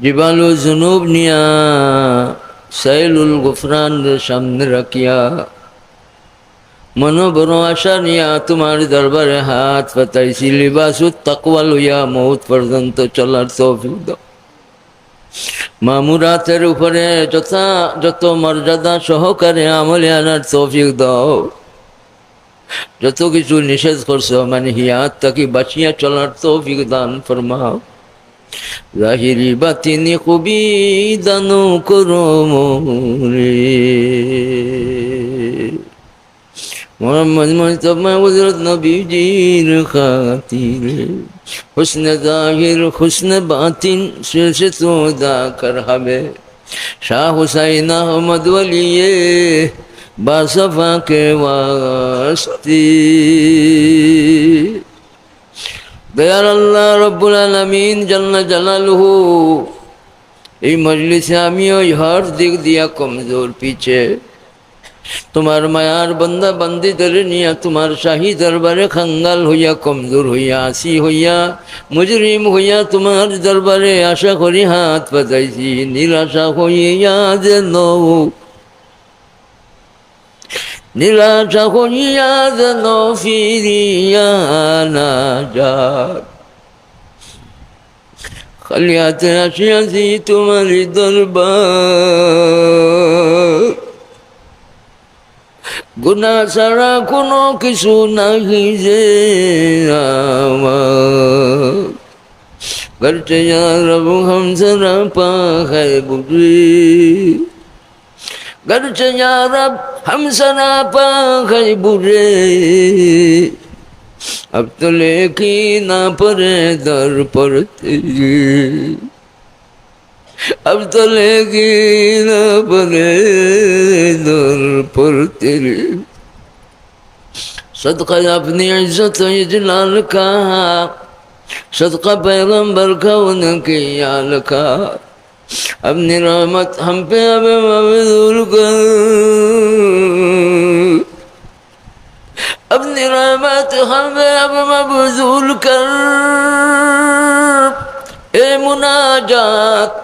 জিবালু জুনুব নিয়া সাইলুল গুফরান সামনে রাখিয়া মনো বড় আশা নিয়া তোমার দরবারে হাত পাতাইছি, লিবাসুত তাকওয়া লইয়া মৌত পর্যন্ত চলার তৌফিক দাও। মামুরাতের উপরে যত মর্যাদা সহকারে আমলে আনার তৌফিক দাও। যত কিছু নিষেধ করছো মানে হিয়াত তাকে বাঁচিয়া চলার তৌফিক দান ফরমাও। জাহিরি বাতিনি খুবই দানো করো মোরে। মোহাম্মদ মুস্তাফা হযরত নবীজির খাতিরে হুসনে জাহির হুসনে বাতিন শেষে তো দাকর হবে। শাহ হুসাইন আহমদ ওয়ালিয়ে বাসফা के वास्ते। দয়াল আল্লাহ রব্বুল আলামিন জাল্লা জালালুহু, এই মজলিসে আমিও হর দিক দিয়া কমজোর পিছে তোমার মায়ার বন্দা বান্দিদের নিয়া তোমার শাহী দরবারে খাঙ্গাল হইয়া কমজোর হইয়া আসি হইয়া মুজরিম হইয়া তোমার দরবারে আশা করি হাত পাতাইছি। নিরাশা হইয়া যেন নিরাশা হইয়া যেন ফিরিয়া না যায়। খালি হাতে আসিয়াছি তোমার দরবার, গুনাহ ছাড়া কোনো কিছু নাহি যে আমার। করতে রব হামসে না পাখে বুঝি, করতে রব হামসে না পাখে বুঝে। अब तो लेकी ना परे दर पर तेरी, अब तो लेकी ना परे दर पर तेरी। सदका अपनी इज्जत इजलाल का, सदका पैगंबर का उनके याल का। अपनी रहमत हम पे अब मबदूल कर, अपनी रहमत हमें अब मबजूल कर। ए मुनाजात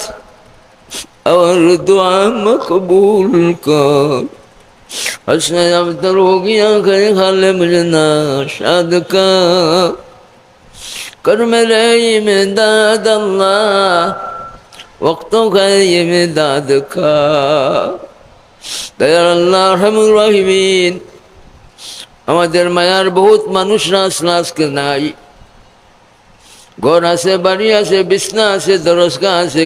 और दुआ मकबूल कर। हसन अबतर हो गया गए खाले मुझे नाशाद का। कर मेरे इमदाद अल्लाह वक्तों का इमदाद का। दयाल अल्लाह रहमुर रहीमीन, আমাদের মায়ার বহুত মানুষরা আসলে আজকে নাই। ঘর আছে, বাড়ি আছে, বিছনা আছে, দরজগা আছে,